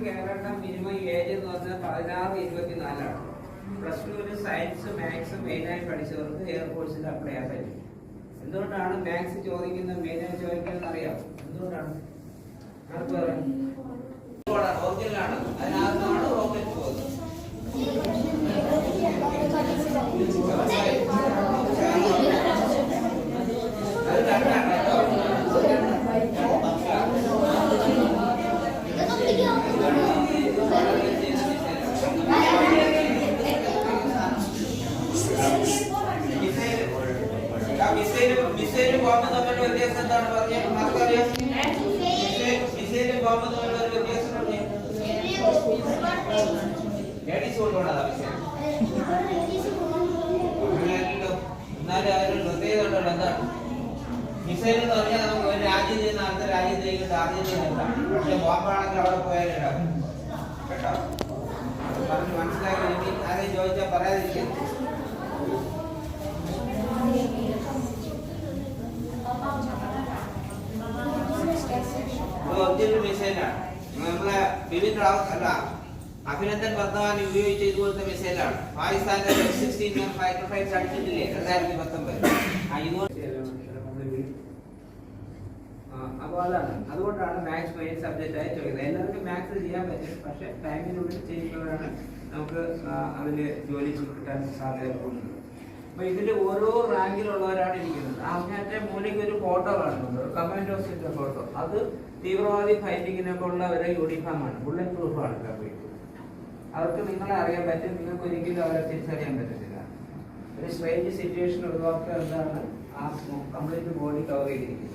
കയറേണ്ട minimum age എന്ന് പറഞ്ഞാൽ 16-24 +2 science maths മെയിനായി പഠിച്ചവർക്ക് എയർഫോഴ്സിൽ apply ചെയ്യാൻ പറ്റും. എന്തുകൊണ്ടാണ് മാത്സ് ചോദിക്കുന്നത് മെയിനായി ചോദിക്കുന്നത് അറിയാം? എന്തുകൊണ്ടാണ്? ഒറിജിനലാണ്, അതിനകത്താണ് റോക്കറ്റ് പോകുന്നത്. മിസൈലും ബോംബും തമ്മിലുള്ള വ്യത്യാസം എന്താണ് പറഞ്ഞത്? ആർക്കറിയാം? മിസൈലും ബോംബും തമ്മിലുള്ള ഒരു വ്യത്യാസം പറഞ്ഞു. ലേഡീസ് കൊണ്ടുപോകണതാ മിസൈൽ. എന്നാലും അതിന് പ്രത്യേകത എന്താണ്? മിസൈൽ എന്ന് പറഞ്ഞാൽ നമുക്ക് ഒരു രാജ്യം ചെയ്യുന്ന അടുത്ത രാജ്യം ചെയ്യുന്ന ആദ്യം ചെയ്യുന്നതാണ്. പക്ഷെ ബോംബാണെങ്കിൽ അവിടെ പോയാലും ഇടാം കേട്ടോ. പറഞ്ഞ് മനസ്സിലാക്കി ആരെയും ചോദിച്ചാൽ പറയാതിരിക്കും. ഒറിജിനൽ മിസൈലാണ്. നമ്മളെ ബിപിൻ റാവത്ത് അല്ല, അഭിനന്ദൻ വർദ്ധമാൻ ഉപയോഗിച്ച ഇതുപോലത്തെ മിസൈലാണ്. പാകിസ്ഥാന്റെ F-16 ഫൈറ്റർ ഫ്ലൈറ്റ്സ് അടിച്ചിട്ടില്ലേ 2019? അപ്പോൾ അതാണ്, അതുകൊണ്ടാണ് മാത്സ് മെയിൻ സബ്ജക്റ്റ് ആയി ചോദിക്കുന്നത്. എല്ലാവർക്കും മാത്സ് ചെയ്യാൻ പറ്റും, പക്ഷെ ടൈമിനുള്ളിൽ ചെയ്യുമ്പോഴാണ് നമുക്ക് അതിൽ ജോലി കിട്ടാൻ സാധ്യത കൂടുതൽ. അപ്പൊ ഇതിൽ ഓരോ റാങ്കിലുള്ളവരാണ് ഇരിക്കുന്നത്. അങ്ങനത്തെ മൂലയ്ക്ക് ഒരു ഫോട്ടോ കാണുന്നുണ്ട്, കമാൻഡോസിന്റെ ഫോട്ടോ. അത് തീവ്രവാദി ഫൈറ്റിങ്ങിനൊക്കെ ഉള്ളവരെ യൂണിഫോമാണ്, ബുള്ളറ്റ് പ്രൂഫാണ്. അവർക്ക് നിങ്ങളെ അറിയാൻ പറ്റും, നിങ്ങൾക്ക് ഒരിക്കലും അവരെ തിരിച്ചറിയാൻ പറ്റത്തില്ല. ഒരു സ്ട്രേഞ്ച് സിറ്റുവേഷൻ ഒഴിവാക്കുക എന്താണ് ആ കംപ്ലീറ്റ് ബോഡി കവർ ചെയ്തിരിക്കുന്നത്.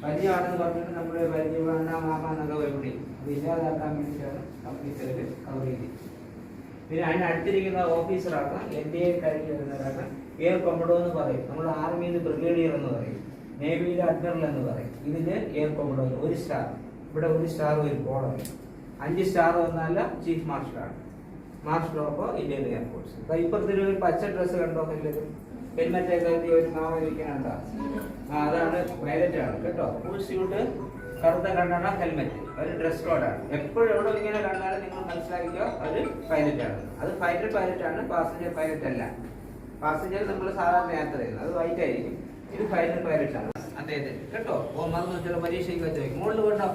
പരിചയമാണെന്ന് പറഞ്ഞിട്ട് നമ്മൾ പരിചയമാണ മാമ എന്നൊക്കെ വൈകുടി അത് ഇല്ലാതാക്കാൻ വേണ്ടിയിട്ടാണ് കംപ്ലീറ്റ് കവർ ചെയ്തിരിക്കുന്നത്. പിന്നെ അതിന് അടുത്തിരിക്കുന്ന ഓഫീസറാണ് NDA കഴിഞ്ഞ് വരുന്നവരാണ് എയർ കൊമഡോ എന്ന് പറയും. നമ്മൾ ആർമിയിൽ ബ്രിഗേഡിയർ എന്ന് പറയും, നേവിയിൽ അഡ്മിറൽ എന്ന് പറയും. ഇതില് എയർ കൊമഡോ 1 സ്റ്റാർ, ഇവിടെ 1 സ്റ്റാർ വരും ബോർഡർ. 5 സ്റ്റാർ വന്നാൽ ചീഫ് മാർഷലാണ്. Marshal of Indian air force. ഇപ്പുറത്തൊരു പച്ച ഡ്രസ്സ് കണ്ടോ? ഹെൽമെറ്റ് ഒക്കെ ഒരു നാമം ഇരിക്കുന്നുണ്ടോ? അതാണ് പൈലറ്റ് ആണ് കേട്ടോ. ഫുൾ സ്യൂട്ട്, കറുത്ത കണ്ണട, ഹെൽമെറ്റ്, ഒരു ഡ്രസ് കോഡാണ്. എപ്പോഴും എവിടെ ഇങ്ങനെ കണ്ടാലും നിങ്ങൾ മനസ്സിലാക്കിയോ അത് പൈലറ്റ് ആണ്. അത് ഫൈറ്റർ പൈലറ്റ് ആണ്, പാസഞ്ചർ പൈലറ്റ് അല്ല. പാസഞ്ചർ നമ്മൾ സാധാരണ യാത്ര ചെയ്യുന്നത് അത് വൈറ്റ് ആയിരിക്കും. ഇത് ഫൈറ്റർ പൈലറ്റ് ആണ് അദ്ദേഹത്തിന് കേട്ടോ. മറന്നു വെച്ചാൽ പരീക്ഷയ്ക്ക് വെച്ച് മുകളിൽ കൊണ്ടോ.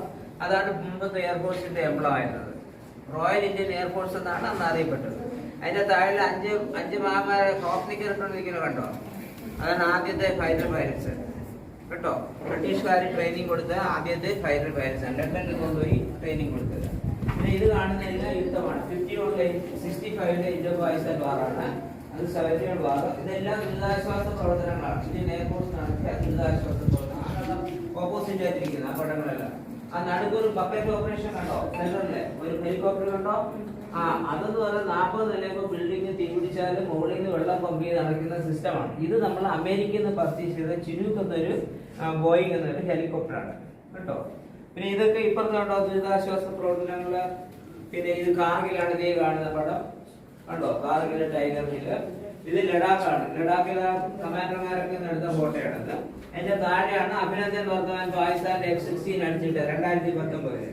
അതാണ് മുമ്പത്തെ എയർഫോഴ്സിന്റെ എംപ്ലോയ് ആയിരുന്നത്. റോയൽ ഇന്ത്യൻ എയർഫോഴ്സ് എന്നാണ് അന്ന് അറിയപ്പെട്ടത്. അതിന്റെ താഴെ അഞ്ച് മാമാരെ ഹോപ്നിക്കർ ഇട്ടുകൊണ്ടിരിക്കുന്നത് കണ്ടോ? അതാണ് ആദ്യത്തെ ഫൈറ്റർ പൈലറ്റ്സ് കേട്ടോ. ബ്രിട്ടീഷുകാർ ട്രെയിനിങ് കൊടുത്ത ആദ്യത്തെ ഫൈറ്റർ പൈലറ്റ്സ് ആണ്. ലണ്ടനിൽ കൊണ്ടുപോയി ട്രെയിനിങ് കൊടുത്തത്. പിന്നെ ഇത് കാണുന്നതിന് യുദ്ധമാണ്. 65 ഇന്ത്യ പാകിസ്ഥാൻ വാറാണ്. അത് 70 വാർ. ഇതെല്ലാം ദുരിതാശ്വാസ പ്രവർത്തനങ്ങളാണ്. ഇന്ത്യൻ എയർഫോഴ്സ് നടത്തിയ ദുരിതാശ്വാസ പ്രവർത്തനങ്ങൾ. ഓപ്പോസിറ്റ് ആയിട്ടിരിക്കുന്നത് ആ പടങ്ങളെല്ലാം. ആ നടുക്കൊരു ബക്കറ്റ് ഓപ്പറേഷൻ കണ്ടോ? സെന്ററിലെ ഒരു ഹെലികോപ്റ്റർ കണ്ടോ? അതെന്ന് പറഞ്ഞാൽ 40 നിലയൊക്കെ ബിൽഡിംഗ് തീപിടിച്ചാൽ മുകളിൽ നിന്ന് വെള്ളം പമ്പ് ചെയ്ത് നടക്കുന്ന സിസ്റ്റമാണ്. ഇത് നമ്മൾ അമേരിക്കയിൽ നിന്ന് പർച്ചേസ് ചെയ്ത ചിനൂക്ക് എന്നൊരു ബോയിങ് എന്നൊരു ഹെലികോപ്റ്ററാണ് കേട്ടോ. പിന്നെ ഇതൊക്കെ ഇപ്പുറത്ത് കണ്ടോ ദുരിതാശ്വാസ പ്രവർത്തനങ്ങള്. പിന്നെ ഇത് കാർഗിലാണ്. ഇതേ കാണുന്ന പടം കണ്ടോ? കാർഗില്, ടൈഗർ ഹില്. ഇത് ലഡാക്കാണ്. ലഡാക്കിലെ കമാൻഡർമാരൊക്കെ എടുത്ത ഫോട്ടോയാണത്. അതിന്റെ താഴെയാണ് അഭിനന്ദൻ വർദ്ധമാൻ പാകിസ്ഥാന്റെ F-16 അടിച്ചിട്ട് 2019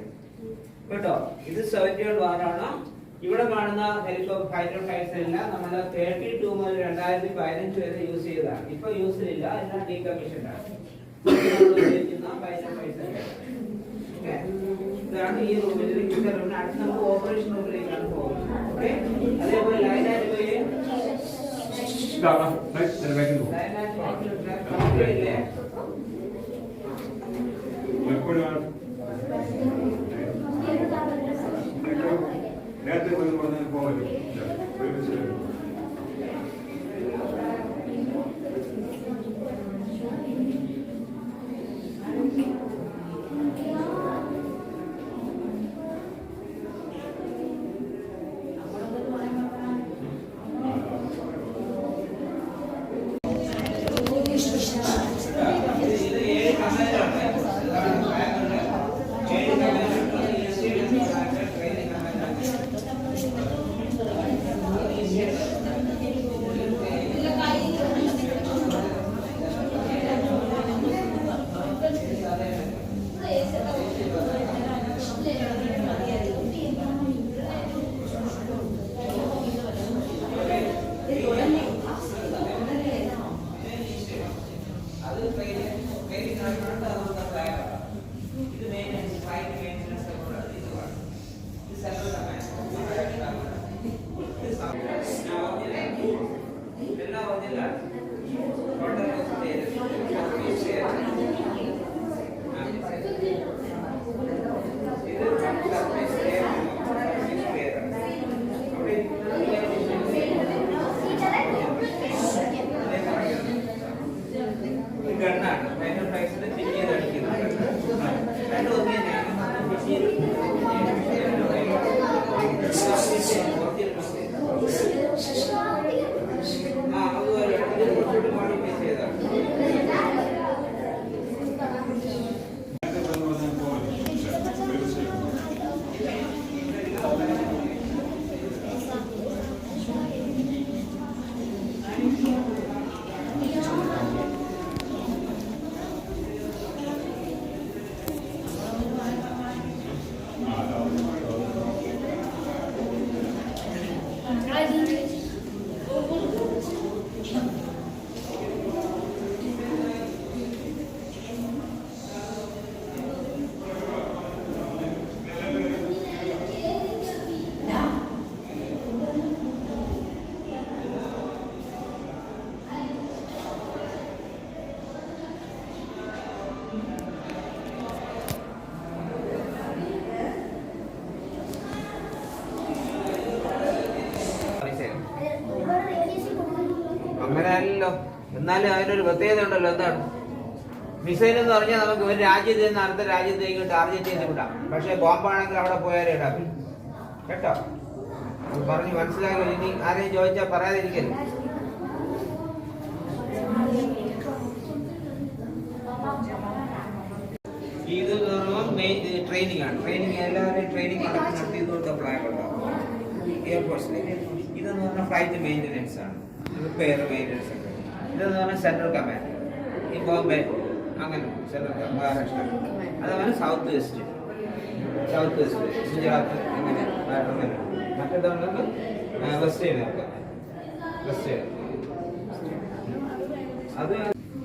കേട്ടോ. ഇത് 70 വാറാണ്. ഇവിടെ കാണുന്ന ഹെലികോപ്റ്റർ ഫൈറ്റർ ഫ്ലൈറ്റ്സ് എല്ലാം നമ്മൾ 32 മുതൽ 2015 വരെ യൂസ് ചെയ്തതാണ്. ഇപ്പൊ യൂസിലില്ല, എല്ലാം ഡീകമ്മീഷൻഡ് ആണ്. ഇതാണ് ഈ റൂമിൽ. അടുത്ത് നമുക്ക് ഓപ്പറേഷൻ റൂമിലേക്കാണ് പോകുന്നത്. ഓക്കെ, അതേപോലെ ലൈനായിട്ട് പോയി നേരത്തെ പറഞ്ഞാൽ പോകല്ലോ. Yes. അങ്ങനെയല്ലോ. എന്നാലും അതിനൊരു പ്രത്യേകത ഉണ്ടല്ലോ. എന്താണ് മിസൈൽ എന്ന് പറഞ്ഞാൽ നമുക്ക് ഒരു രാജ്യത്ത് നിന്ന് അടുത്ത രാജ്യത്തേക്ക് ടാർഗറ്റ് ചെയ്ത് വിടാം. പക്ഷെ ബോംബാണെങ്കിൽ അവിടെ പോയാലേ ഇടാം. കേട്ടോ, പറഞ്ഞ് മനസ്സിലാക്കി. ഇനി ആരെയും ചോദിച്ചാൽ പറയാതിരിക്കരുത്. ഇത് ട്രെയിനിങ് ആണ്. ട്രെയിനിങ് എല്ലാവരെയും ട്രെയിനിങ് നടത്തിയതുകൊണ്ട് ഫ്ലാഗ് ഉണ്ടാവും എയർഫോഴ്സിൽ. ഇതെന്ന് പറഞ്ഞാൽ ഫ്ലൈറ്റ് മെയിൻ്റനൻസ് ആണ്, റിപ്പയർ മെയിൻ്റനൻസ് ഒക്കെ. ഇതെന്ന് പറഞ്ഞാൽ സെൻട്രൽ കമാൻഡ്. ഈ ബോംബെ അങ്ങനെ സെൻട്രൽ മഹാരാഷ്ട്ര. അതേപോലെ സൗത്ത് വെസ്റ്റ് ഗുജറാത്ത് അങ്ങനെ അങ്ങനെ. മറ്റേതാണെങ്കിൽ വെസ്റ്റേൺ ഒക്കെ. വെസ്റ്റേൺ അത്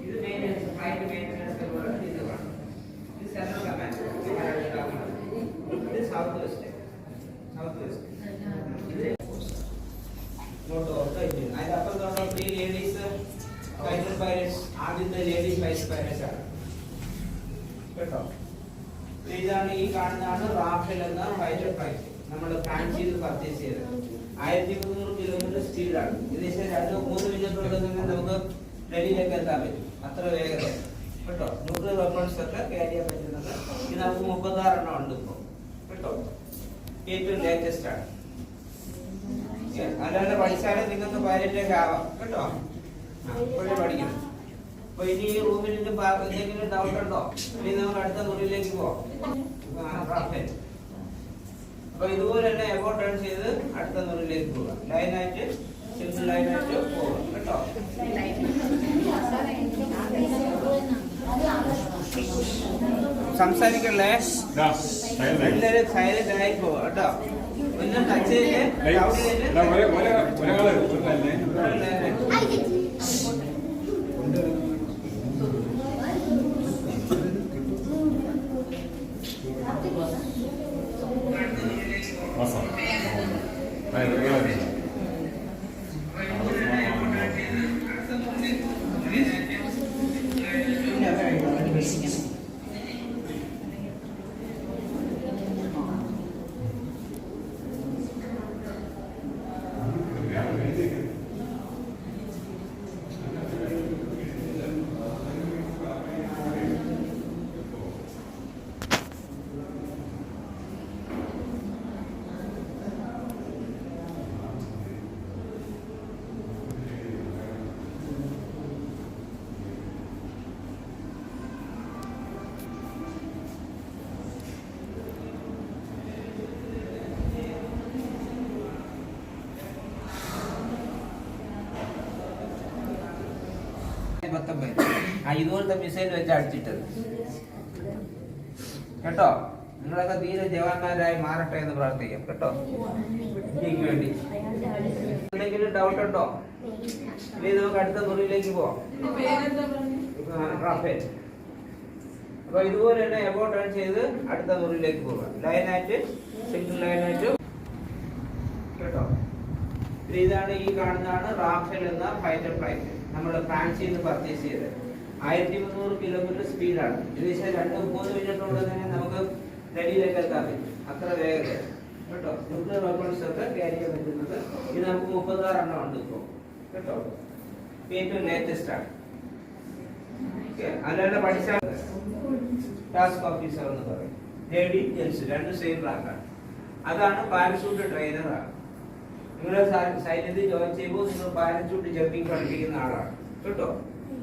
ഇത് മെയിൻ്റനൻസ്, ഫ്ലൈറ്റ് മെയിൻ്റനൻസ് ഇത് വേണം. ഇത് സെൻട്രൽ കമാൻഡ്. ഇത് സൗത്ത് വെസ്റ്റ്. അതിനപ്പുറത്തുള്ള 3 ലേഡീസ് ഫൈറ്റർ പൈലറ്റ്സ്. ആദ്യത്തെ ലേഡീസ് ഫൈറ്റർ പൈലറ്റ്സ് ആണ് കേട്ടോ. ഇതാണ് ഈ കാണുന്നതാണ് റാഫേൽ എന്ന ഫൈറ്റർ ഫ്ലൈറ്റ്. നമ്മൾ ഫ്രാൻസിൽ നിന്ന് പർച്ചേസ് ചെയ്തത്. 1300 കിലോമീറ്റർ സ്പീഡാണ്. ഏകദേശം 2-3 മിനിറ്റുള്ളിൽ തന്നെ നമുക്ക് ഡൽഹിയിലേക്ക് എത്താൻ പറ്റും. അത്ര വേഗത കേട്ടോ. ന്യൂക്ലിയർ വെപ്പൺസ് ഒക്കെ ക്യാരി ചെയ്യാൻ പറ്റുന്നത്. ഇത് നമുക്ക് 36 എണ്ണം ഉണ്ട് ഇപ്പോൾ കേട്ടോ. ഏറ്റവും ലേറ്റസ്റ്റ് ആണ്. അല്ലാതെ പഠിച്ചാലും നിങ്ങൾക്ക് പൈലറ്റിലേക്ക് ആവാം കേട്ടോ. ഇപ്പോഴേ പഠിക്കണം. അപ്പൊ ഇനി ഈ റൂമിൽ എന്തെങ്കിലും ഡൗട്ട് ഉണ്ടോ? ഇനി നമുക്ക് അടുത്ത മുറിയിലേക്ക് പോവാം. അപ്പൊ ഇതുപോലെ തന്നെ എബോ ടേൺ ചെയ്ത് അടുത്ത മുറിയിലേക്ക് പോവാം. ലൈനായിട്ട് സിംഗിൾ ലൈനായിട്ട് പോവാം കേട്ടോ. സംസാരിക്കല്ലേ, എല്ലാവരും സൈലന്റ് ആയി പോവാം കേട്ടോ. ഒന്നും ടച്ച് ചെയ്ത് ഇതുപോലത്തെ മിസൈൽ വെച്ച് അടിച്ചിട്ടത് കേട്ടോ. നിങ്ങളൊക്കെ തീരെ ജവാന്മാരായി മാറട്ടെ എന്ന് പ്രാർത്ഥിക്കാം കേട്ടോ. ഇന്ത്യക്ക് വേണ്ടി. എന്തെങ്കിലും ഡൗട്ട് ഉണ്ടോ? ഇനി നമുക്ക് അടുത്ത മുറിയിലേക്ക് പോവാം. റാഫേൽ. അപ്പൊ ഇതുപോലെ തന്നെ എബോ ടേൺ ചെയ്ത് അടുത്ത മുറിയിലേക്ക് പോവാം. ലൈനായിട്ട് സിംഗിൾ ലൈനായിട്ട് കേട്ടോ. ഇതാണ് ഈ കാണുന്നതാണ് റാഫേൽ എന്ന ഫൈറ്റർ ഫ്ലൈറ്റ്. നമ്മൾ ഫ്രാൻസിൽ നിന്ന് പർച്ചേസ് ചെയ്തത്. 1300 കിലോമീറ്റർ സ്പീഡാണ്. ഏകദേശം 2-3 മിനിറ്റുള്ളിൽ തന്നെ നമുക്ക് ഡൽഹിയിലേക്ക് എത്താൻ പറ്റും. അത്ര വേഗത കേട്ടോ. ന്യൂക്ലിയർ വെപ്പൺസ് ഒക്കെ ക്യാരി ചെയ്യാൻ പറ്റുന്നത്. ഇത് നമുക്ക് 36 എണ്ണം ഉണ്ട് ഇപ്പോൾ കേട്ടോ. ഏറ്റവും ലേറ്റസ്റ്റ് ആണ്. അല്ലാണ്ട് പഠിച്ചാൽ ടാസ്ക് ഓഫീസർ എന്ന് പറയും. ലേഡി ജെൻസ് രണ്ട് സെയിം റാങ്കാണ്. അതാണ് പാരഷൂട്ട് ട്രെയിനറാണ്. നിങ്ങളുടെ സൈന്യത്തിൽ ജോയിൻ ചെയ്യുമ്പോൾ നിങ്ങൾ പാരച്യൂട്ട് ജമ്പിങ് പഠിപ്പിക്കുന്ന ആളാണ് കേട്ടോ.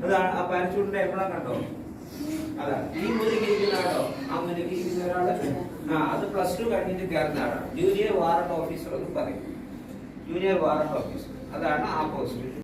അതാണ് ആ പാരച്യൂട്ടിന്റെ എപ്പോഴാണ് കണ്ടോ. അതാണ് ഈ മുറിക്കിരിക്കുന്ന ആളോ ആ മുറിക്കിരിക്കുന്ന ഒരാള്. അത് +2 കഴിഞ്ഞിട്ട് കയറുന്ന ആളാണ്. ജൂനിയർ വാറന്റ് ഓഫീസർ എന്ന് പറയും. ജൂനിയർ വാറന്റ് ഓഫീസർ അതാണ് ആ പോസ്റ്റ്.